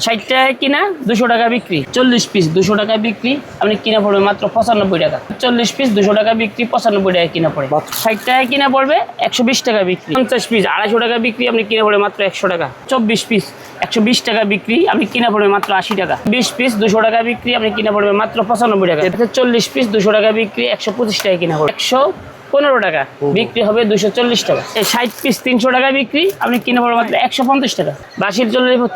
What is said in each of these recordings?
60 টাকা কিনা 200 টাকা বিক্রি। 40 পিস 200 টাকা বিক্রি, আপনি কিনা পড়বে মাত্র 95 টাকা। 40 পিস 200 টাকা বিক্রি, 95 টাকা কিনা পড়ে। 60 টাকা কিনা পড়বে, 120 টাকা বিক্রি। 50 পিস 250 টাকা বিক্রি, আপনি কিনা পড়বে মাত্র 100 টাকা। 24 পিস 120 টাকা বিক্রি, আপনি কিনা পড়বে মাত্র 80 টাকা। 20 পিস 200 টাকা বিক্রি, আপনি কিনা পড়বে মাত্র 95 টাকা। 40 পিস 200 টাকা বিক্রি, 125 টাকা কিনা পড়বে। 115 টাকা বিক্রি হবে, 240 টাকা। 60 পিস 300 টাকা বিক্রি, আপনি কিনে পড়বে মাত্র 150 টাকা।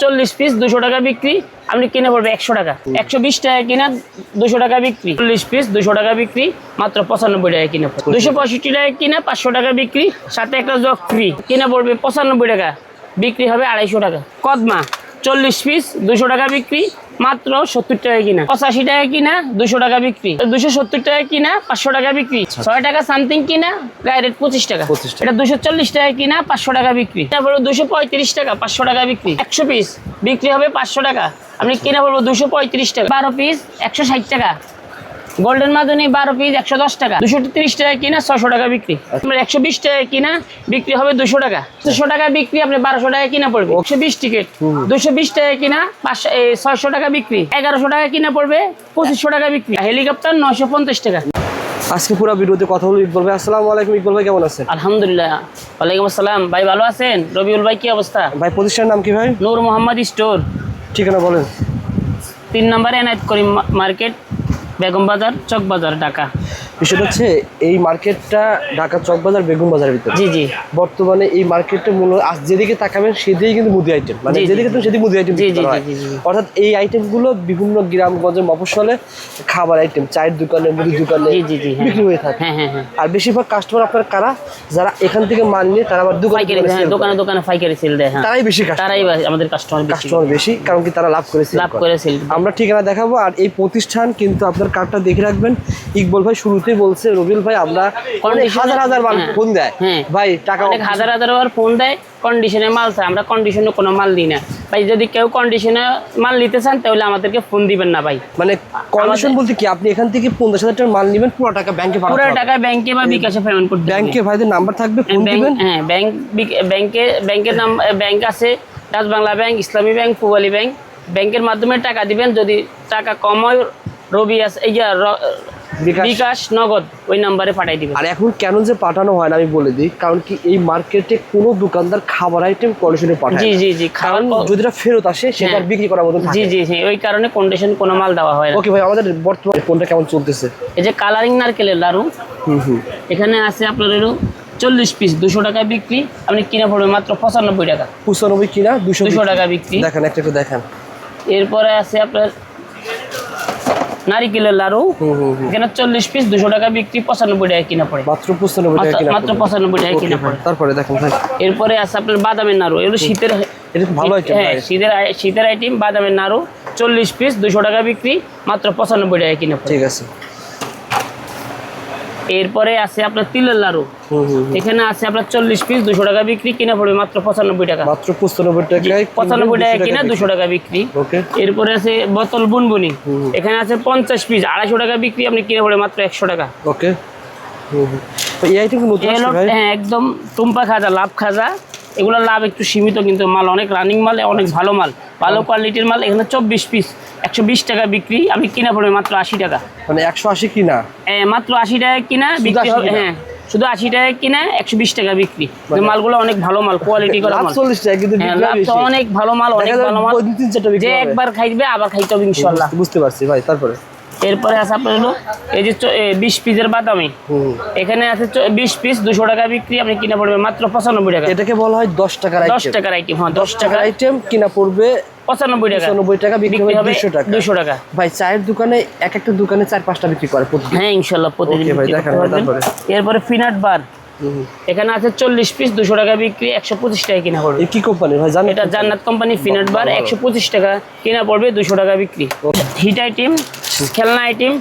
40 পিস 200 টাকা বিক্রি, আপনি কিনে পড়বে 100 টাকা। 120 টাকা কিনা, 200 টাকা বিক্রি। 40 পিস 200 টাকা বিক্রি, মাত্র 95 টাকা কিনে পড়বে। 265 টাকা কিনা, 500 টাকা বিক্রি, সাথে একটা জগ ফ্রি, কিনে পড়বে 95 টাকা, বিক্রি হবে 250 টাকা। কদমা 40 পিস 200 টাকা বিক্রি, মাত্র 70 টাকা কিনা। 85 টাকা কিনা, 200 টাকা বিক্রি। 270 টাকা কিনা, 500 টাকা বিক্রি। 6 টাকা সামথিং কিনা, গায়ে রেট 25 টাকা। এটা 240 টাকা কিনা, 500 টাকা বিক্রি। তারপরে 235 টাকা, 500 টাকা বিক্রি। 100 পিস বিক্রি হবে 500 টাকা, আপনি কিনা পড়বো 235 টাকা। 12 পিস 160 টাকা। গোল্ডেন মাদুনি 12 পিস 110 টাকা। 230 টাকা কিনা, 600 টাকা বিক্রি। 120 টাকা কিনা, বিক্রি হবে 200 টাকা। 200 টাকা বিক্রি, আপনি 1200 টাকা কিনা পড়বে। 120 টিকিট 220 টাকা কিনা, 600 টাকা বিক্রি। 1100 টাকা কিনা পড়বে, 2500 টাকা বিক্রি। হেলিকপ্টার 950 টাকা। আজকে পুরো ভিডিওতে কথা বলবো ইকবাল ভাই। আসসালামু আলাইকুম ইকবাল ভাই, কেমন আছেন? আলহামদুলিল্লাহ। ওয়ালাইকুম আসসালাম ভাই, ভালো আছেন? রবিউল ভাই, কি অবস্থা? ভাই প্রতিষ্ঠানের নাম কি ভাই? নূর মোহাম্মদ স্টোর, ঠিকানা বলেন। 3 নম্বরে এনায়েত করিম মার্কেট, বেগম বাজার, চক বাজার, ঢাকা। বিষয়টা হচ্ছে এই মার্কেটটা ঢাকা চক বাজার বেগম বাজারের ভিতরে। জি জি। বর্তমানে এই মার্কেটটা মূলত যেদিকে তাকাবেন সেদিকে কিন্তু মুদি আইটেম, মানে যেদিকে তুমি সেদিকে মুদি আইটেম। অর্থাৎ এই আইটেমগুলো বিভিন্ন গ্রামগঞ্জের মফস্বলে খাবার আইটেম, চায়ের দোকানে, মুদির দোকানে বিক্রি হয়ে থাকে। আর বেশিরভাগ কাস্টমার আপনার কারা, যারা এখান থেকে মাল নিয়ে তারা আবার দোকানে দোকানে পাইকারি সেল দেয়, তারাই বেশি, তারাই আমাদের কাস্টমার বেশি, কারণ কি তারা লাভ করে সেল। আমরা ঠিকানা দেখাবো। আর এই প্রতিষ্ঠান কিন্তু আপনার কার্ডটা দেখে রাখবেন। ইকবাল ভাই শুরুতেই বলছে, রবিউল ভাই আমরা হাজার হাজার মাল ফোন দেয় ভাই, টাকা হাজার হাজার ফোন দেয়, কন্ডিশনে মাল চায়, আমরা কন্ডিশনে কোনো মাল দিই না ভাই। যদি কেউ কন্ডিশনে মাল নিতে চান তাহলে আমাদেরকে ফোন দিবেন না ভাই। মানে কন্ডিশন বলতে কি, আপনি এখান থেকে 50,000 টাকা মাল নেবেন, পুরো টাকা ব্যাংকে পাঠাবেন। পুরো টাকা ব্যাংকে বা বিকাশে পেমেন্ট করতে হবে। ব্যাংকে ভাইদের নাম্বার থাকবে, ফোন দিবেন। হ্যাঁ, ব্যাংকের নাম, ব্যাংক আছে ডাচ বাংলা ব্যাংক, ইসলামী ব্যাংক, পূবালী ব্যাংক। ব্যাংকের মাধ্যমে টাকা দিবেন। যদি টাকা কম হয়, রবি আছে এই যে বিকাশ, নগদ, ওই নাম্বারে পাঠাই দিবেন। আর এখন কেন যে পাঠানো হয় না আমি বলে দিই, কারণ কি এই মার্কেটে কোনো দোকানদার খাবার আইটেম কন্ডিশনে পাঠায়। জি। কারণ যদি ফেরত আসে সেটা বিক্রি করার মতো থাকে। জি, ওই কারণে কন্ডিশন কোনো মাল দেওয়া হয় না। ওকে ভাই, আমাদের বর্তমানে ফোনটা কেমন চলতেছে? এই যে কালারিং নারকেলের লাড়ু, এখানে আছে আপনার হলো 40 পিস 200 টাকা বিক্রি, আপনি কিনা পড়বে মাত্র 95 টাকা। 95 কিনা, 200 টাকা বিক্রি। দেখেন, একটা একটু দেখেন। এরপরে আছে আপনার নারিকেলের লাড়ু, এখানে 40 পিস 200 টাকা বিক্রি, 95 টাকা কিনা পড়ে। মাত্র 95 টাকা কিনা, মাত্র 95 টাকা কিনা পড়ে। তারপরে দেখেন ভাই, এরপরে আছে আপনার বাদামের নাড়ু, এগুলো শীতের, এটা ভালো আইটেম। হ্যাঁ, শীতের আইটেম। বাদামের নাড়ু 40 পিস 200 টাকা বিক্রি, মাত্র 95 টাকা কিনা পড়ে। ঠিক আছে। এরপরে আছে আপনার তিলের লাড়ু, এখানে আছে আপনার 40 পিস 200 টাকা বিক্রি, কিনা পড়বে মাত্র 95 টাকা। মাত্র 95 টাকায়, 95 টাকা কিনা, 200 টাকা বিক্রি। এরপরে আছে বোতল বুনবুনি, এখানে আছে 50 পিস 250 টাকা বিক্রি, আপনি কিনা পড়বে মাত্র 100 টাকা। ওকে। এই আইটেম নতুন আসছে ভাই? হ্যাঁ, একদম টুম্পা খাজা, লাভ খাজা। এগুলো লাভ একটু সীমিত, কিন্তু মাল অনেক রানিং মাল, অনেক ভালো মাল, ভালো কোয়ালিটির মাল। এখানে 24 পিস 120 টাকা বিক্রি, আপনি কিনা পড়বে মাত্র 80 টাকা। মানে 180 কিনা, মাত্র 80 টাকা কিনা বিক্রি হবে। হ্যাঁ, শুধু 80 টাকা কিনা, 120 টাকা বিক্রি। মালগুলো অনেক ভালো মাল, কোয়ালিটি করা মাল। 40 টাকা কিন্তু অনেক ভালো মাল, অনেক ভালো মাল। যে একবার খাইবে আবার খাইতে হবে ইনশাআল্লাহ। বুঝতে পারছি ভাই। তারপরে এরপরে আছে আপনার হলো এই যে 20 পিসের বাদামি, এখানে আছে 20 পিস 200 টাকা বিক্রি, আপনি কিনা পড়বে মাত্র 95 টাকা। এটাকে বলা হয় 10 টাকার আইটেম। 10 টাকার আইটেম, হ্যাঁ, 10 টাকার আইটেম কিনা পড়বে 95 টাকা, বিক্রি হবে 200 টাকা। ভাই চায়ের দোকানে একটা দোকানে 4-5টা বিক্রি করে প্রতিদিন। হ্যাঁ, ইনশাআল্লাহ প্রতিদিন। ভাই দেখেন। তারপরে এরপরে পিনাট বার, এখানে আছে 40 পিস 200 টাকা বিক্রি, 125 টাকা কিনা পড়বে। কি কোম্পানি ভাই জানেন? এটা জান্নাত কোম্পানি পিনাট বার, 125 টাকা কিনা পড়বে, 200 টাকা বিক্রি। হিট আইটেম, খেলনা আইটেম,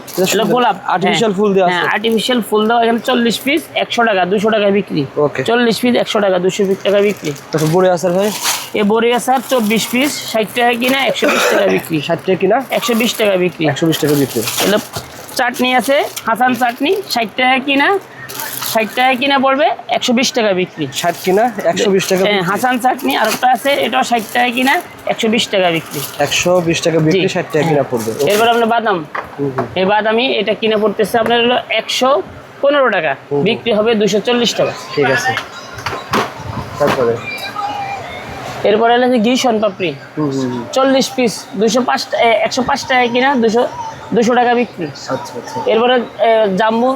গোলাপ আর্টিফিশিয়াল ফুল দেওয়া আছে। হ্যাঁ, আর্টিফিশিয়াল ফুল দেওয়া। এখানে 40 পিস 100 টাকা, 200 টাকা বিক্রি। 40 পিস 100 টাকা, 200 টাকা বিক্রি। তারপর বড়ি আচার ভাই, এই বড়ি আচার 24 পিস 60 টাকা কিনা, 120 টাকা বিক্রি। 60 টাকা কিনা, 120 টাকা বিক্রি। 120 টাকা বিক্রি। চাটনি আছে হাসান চাটনি, 60 টাকা কিনা, 60 টাকা কিনা পড়বে, 120 টাকা বিক্রি। 60 কিনা 120 টাকা হ্যাঁ, হাসান চাটনি আরেকটা আছে, এটাও 60 টাকা কিনা, 120 টাকা বিক্রি। 120 টাকা বিক্রি, 60 টাকা কিনা পড়বে। এরপর আপনার বাদাম, এই বাদামি এটা কিনা পড়তেছে আপনার হলো 115 টাকা, বিক্রি হবে 240 টাকা। ঠিক আছে। তারপরে এরপরে হলো ঘি শনপাপড়ি, 40 পিস 105 টাকা কিনা, 200 টাকা বিক্রি। আচ্ছা আচ্ছা। এরপরে জাম্বু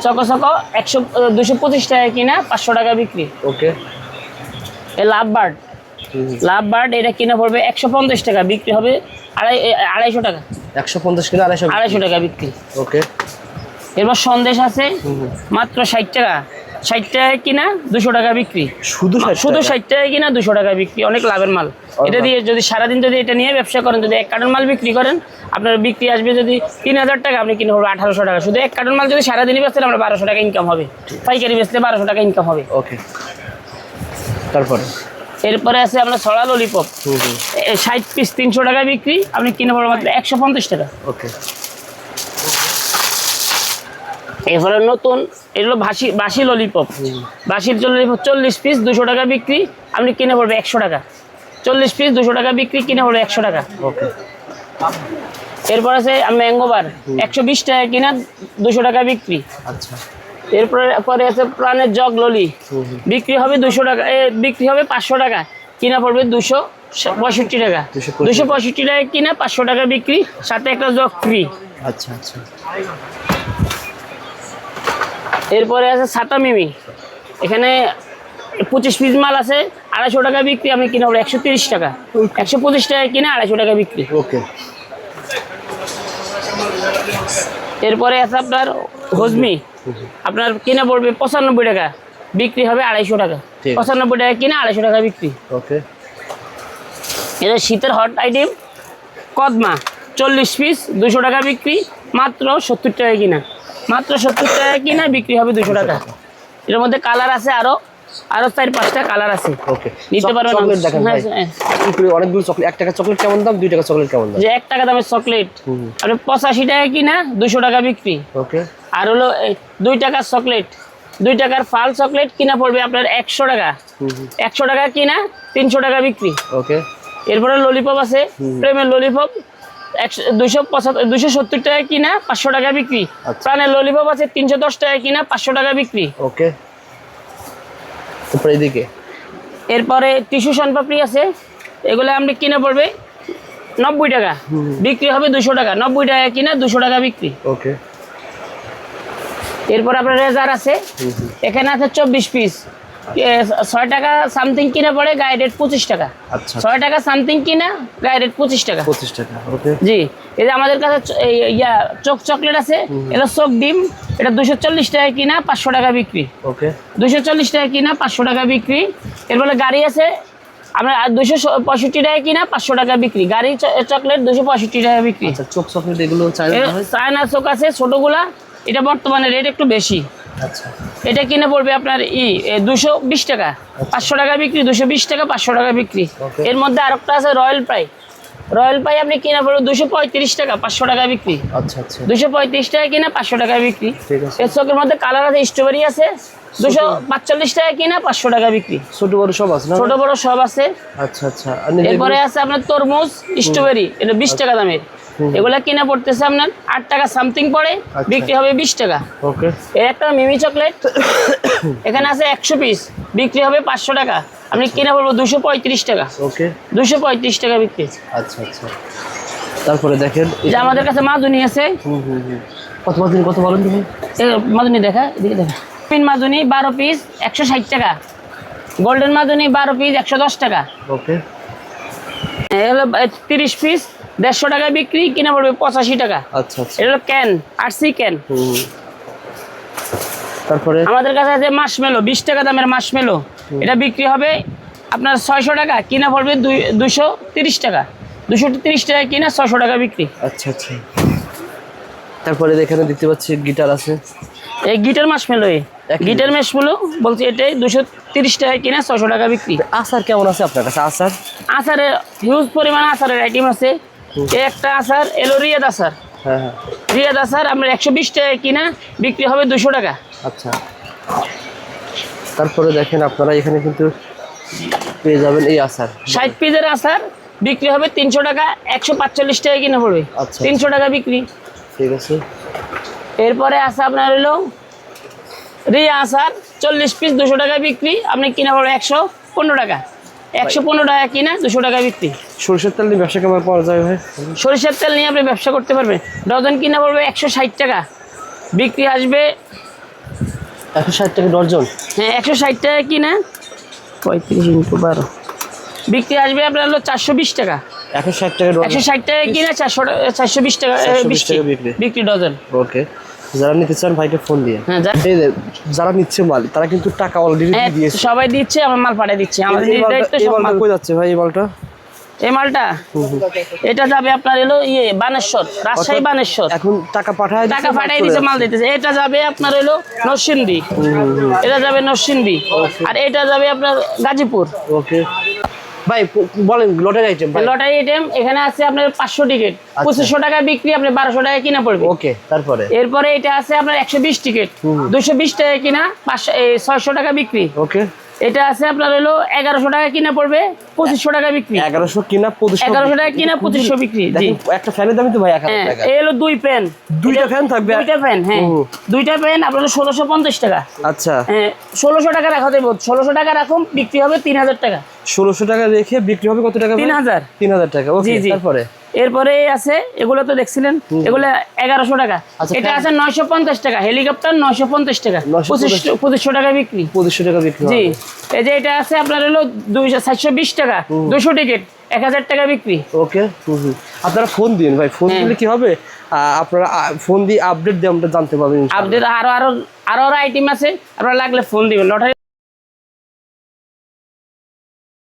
চকো চকো 225 টাকা কিনা, 500 টাকা বিক্রি। ওকে। এই লাভ বার্ড এটা কিনা পড়বে 150 টাকা, বিক্রি হবে 250 টাকা। 150 কিনা 250 টাকা বিক্রি। ওকে। এরপর সন্দেশ আছে মাত্র 60 টাকা, 60 টাকা কিনা, 200 টাকা বিক্রি। শুধু 60 টাকা কিনা, 200 টাকা বিক্রি, অনেক লাভের মাল। এটা দিয়ে যদি সারাদিন যদি এটা নিয়ে ব্যবসা করেন, যদি 1 কার্টন মাল বিক্রি করেন, আপনার বিক্রি আসবে যদি 3000 টাকা, আপনি কিনে পড়বে 1800 টাকা। শুধু 1 কার্টন মাল যদি সারাদিনই বেচতেন, আমরা 1200 টাকা ইনকাম হবে। পাইকারি বেচলে 1200 টাকা ইনকাম হবে। ওকে। তারপরে এরপরে আছে আপনার ছড়া ললিপপ, 60 পিস 300 টাকা বিক্রি, আপনি কিনে পড়বে মাত্র 150 টাকা। ওকে। এরপরে নতুন এগুলো বাসি ললিপপ, বাসির ললিপপ 40 পিস 200 টাকা বিক্রি, আপনি কিনে পড়বে 100 টাকা। 40 পিস 200 টাকা বিক্রি, কিনে পড়বে 100 টাকা। ওকে। এরপর আছে ম্যাঙ্গো বার, 120 টাকা কিনা, 200 টাকা বিক্রি। আচ্ছা। এরপরে আছে প্রাণের জগ ললি, বিক্রি হবে 200 টাকা, বিক্রি হবে 500 টাকা, কিনা পড়বে 265 টাকা। 265 টাকা কিনা, 500 টাকা বিক্রি, সাথে একটা জগ ফ্রি। আচ্ছা আচ্ছা। এরপরে আছে ছাতা মিমি, এখানে 25 পিস মাল আছে, 250 টাকা বিক্রি, আপনি কিনা পড়বে 130 টাকা। 125 টাকা কিনা, 250 টাকা বিক্রি। ওকে। এরপরে আছে আপনার হজমি, আপনার কিনা পড়বে 95 টাকা, বিক্রি হবে 250 টাকা। 95 টাকা কিনা, 250 টাকা বিক্রি। ওকে। এটা শীতের হট আইটেম কদমা, 40 পিস 200 টাকা বিক্রি, মাত্র 70 টাকা কিনা, মাত্র 70 টাকা কিনা, বিক্রি হবে 200 টাকা। এর মধ্যে কালার আছে আরো 4-5টা কালার আছে। ওকে। নিতে পারবেন। চকলেট দেখেন ভাই, অনেকগুলো চকলেট। 1 টাকা চকলেট কেমন দাম, 2 টাকা চকলেট কেমন দাম? যে 1 টাকা দামের চকলেট আপনি 85 টাকা কিনা, 200 টাকা বিক্রি। ওকে। আর হলো 2 টাকার চকলেট, 2 টাকার ফাল চকলেট কিনা পড়বে আপনার 100 টাকা। 100 টাকা কিনা, 300 টাকা বিক্রি। ওকে। এরপরে ললিপপ আছে, প্রেমের ললিপপ 270 টাকা কিনা, 500 টাকা বিক্রি। প্রাণের ললিপপ আছে 310 টাকা কিনা, 500 টাকা বিক্রি। ওকে। তারপরে এদিকে এরপরে টিস্যু শনপাপড়ি আছে, এগুলো আপনি কিনে পড়বে 90 টাকা, বিক্রি হবে 200 টাকা। 90 টাকা কিনা, 200 টাকা বিক্রি। ওকে। এরপর আপনার রেজার আছে, এখানে আছে 24 পিস, 6 টাকা সামথিং কিনে পড়ে, গায়ে রেট 25 টাকা। আচ্ছা। 6 টাকা সামথিং কিনা, গায়ে রেট 25 টাকা। 25 টাকা। ওকে। জি। এই যে আমাদের কাছে চোখ চকলেট আছে, এটা চোখ ডিম, এটা 240 টাকা কিনা, 500 টাকা বিক্রি। ওকে। 240 টাকা কিনা, 500 টাকা বিক্রি। এরপরে গাড়ি আছে আমরা 265 টাকা কিনা, 500 টাকা বিক্রি। গাড়ি চকলেট 265 টাকা বিক্রি। আচ্ছা, চোখ চকলেট এগুলো চায়না চোখ আছে ছোটগুলা, এটা বর্তমানে রেট একটু বেশি। আচ্ছা। এটা কিনে পড়বে আপনার 220 টাকা, 500 টাকা বিক্রি। 220 টাকা, 500 টাকা বিক্রি। এর মধ্যে আরেকটা আছে রয়্যাল পাই, আপনি কিনা পড়বে 235 টাকা, 500 টাকা বিক্রি। আচ্ছা আচ্ছা। 235 টাকা কিনা, 500 টাকা বিক্রি। ঠিক আছে। এর চোখের মধ্যে কালার আছে, স্ট্রবেরি আছে, 245 টাকা কিনা, 500 টাকা বিক্রি। ছোট বড় সব আছে না? ছোট বড় সব আছে। আচ্ছা আচ্ছা। এরপরে আছে আপনার তরমুজ স্ট্রবেরি, এটা 20 টাকা দামের। এগুলা কিনা পড়তেছে আপনার 8 টাকা সামথিং পড়ে, বিক্রি হবে 20 টাকা। ওকে। এর একটা মিমি চকলেট এখানে আছে 100 পিস, বিক্রি হবে 500 টাকা, আপনি কিনা পড়বো 235 টাকা। ওকে। 235 টাকা বিক্রি। আচ্ছা আচ্ছা। তারপরে দেখেন যে আমাদের কাছে মাদুনি আছে, কত মাদুনি, কত বলেন তুমি? মাদুনি দেখা, এদিকে দেখা। মাদুনি 12 পিস 160 টাকা, গোল্ডেন মাদুনি 12 পিস 110 টাকা। ওকে। এগুলো 30 পিস 150 টাকা বিক্রি, কিনা পড়বে 85 টাকা। আচ্ছা আচ্ছা। এটা হলো ক্যান, আরসি ক্যান। তারপরে আমাদের কাছে আছে মাশমেলো, 20 টাকা দামের মাশমেলো, এটা বিক্রি হবে আপনার 600 টাকা, কিনা পড়বে 230 টাকা। 230 টাকা কিনা, 600 টাকা বিক্রি। আচ্ছা আচ্ছা। তারপরে এখানে দেখতে পাচ্ছি গিটার আছে, এই গিটার মাশমেলো, গিটার মাশমেলো বলছি, এটাই 230 টাকা কিনা, 600 টাকা বিক্রি। আচার কেমন আছে আপনার কাছে? আচারের হিউজ পরিমাণ আচারের আইটেম আছে। এই একটা আচার এলো রিয়াদ আচার, হ্যাঁ হ্যাঁ। রিয়াদ আচার আপনার 120 টাকা কিনা, বিক্রি হবে 200 টাকা। আচ্ছা, তারপরে দেখেন আপনারা এখানে কিন্তু পেয়ে যাবেন এই আচার। 60 পিসের আচার বিক্রি হবে 300 টাকা, 145 টাকা কিনা পড়বে। আচ্ছা। 300 টাকা বিক্রি। ঠিক আছে। এরপরে আছে আপনার হলো রিয়া আচার 40 পিস 200 টাকা বিক্রি, আপনি কিনা পড়বে 115 টাকা। 115 টাকা কিনা, 200 টাকা বিক্রি। সরষের তেল নিয়ে ব্যবসা কেমন পাওয়া যায় ভাই? সরিষার তেল নিয়ে আপনি ব্যবসা করতে পারবেন। ডজন কিনা পড়বে 160 টাকা, বিক্রি আসবে 160 টাকা ডজন। হ্যাঁ 160 টাকা কিনা, 35 × 12 বিক্রি আসবে আপনার হলো 420 টাকা। 160 টাকা ডজন। 160 টাকা কিনা, 420 টাকা 420 টাকা বিক্রি ডজন। ওকে, যারা নিতে চান ভাইকে ফোন দিয়ে। হ্যাঁ এই যে যারা নিচ্ছে মাল তারা কিন্তু টাকা অলরেডি হ্যাঁ, দিয়েছে। সবাই দিচ্ছে, আমার মাল পাঠিয়ে দিচ্ছে। আমাদের এই দায়িত্ব মালটা- এই সব মালটা মাল। কই যাচ্ছে ভাই এই মালটা? এই মালটা এটা যাবে আপনার হলো বানেশ্বর, রাজশাহী বানেশ্বর। এখন টাকা পাঠায় টাকা পাঠিয়ে দিচ্ছে, মাল দিতেছে। এটা যাবে আপনার হলো নরসিংদী, এটা যাবে নরসিংদী, আর এটা যাবে আপনার গাজীপুর। ওকে ভাই, বলেন লটারি আইটেম ভাই। লটারি আইটেম এখানে আছে আপনার 500 টিকিট, 2500 টাকা বিক্রি, আপনি 1200 টাকা কিনা পড়বে। ওকে, তারপরে এরপরে এটা আছে আপনার 120 টিকিট, 220 টাকা কিনা, 600 টাকা বিক্রি। ওকে, এটা আছে আপনার হলো 1100 টাকা কিনা পড়বে, 2500 টাকা বিক্রি। 1100 কিনা 2500 1100 টাকা কিনা, 2500 বিক্রি। জি, দেখেন একটা ফ্যানের দামই তো ভাই 1000 হ্যাঁ, টাকা। এই হলো 2 পেন। দুইটা ফ্যান থাকবে। 2টা পেন, হ্যাঁ, 2টা পেন আপনার 1650 টাকা। আচ্ছা, হ্যাঁ 1600 টাকা রাখা দেবো, 1600 টাকা রাখুন, বিক্রি হবে 3000 টাকা। 1600 টাকা রেখে বিক্রি হবে কত টাকা ভাই? 3000। 3000 টাকা। ওকে, জি, জি। তারপরে এরপরে আছে এগুলো তো দেখছিলেন, এগুলো 1100 টাকা। আচ্ছা, এটা আছে 950 টাকা, হেলিকপ্টার 950 টাকা, 2500 টাকা বিক্রি। 2500 টাকা বিক্রি জি, হবে। এই যে এটা আছে আপনার হলো 420 টাকা, 200 টিকিট, 1000 টাকা বিক্রি। ওকে, আপনারা ফোন দিন ভাই, ফোন দিলে কি হবে, আপনারা ফোন দিয়ে আপডেট দিয়ে আমরা জানতে পারবেন। আপডেট আরো আইটেম আছে, আপনারা লাগলে ফোন দিবেন। লটারি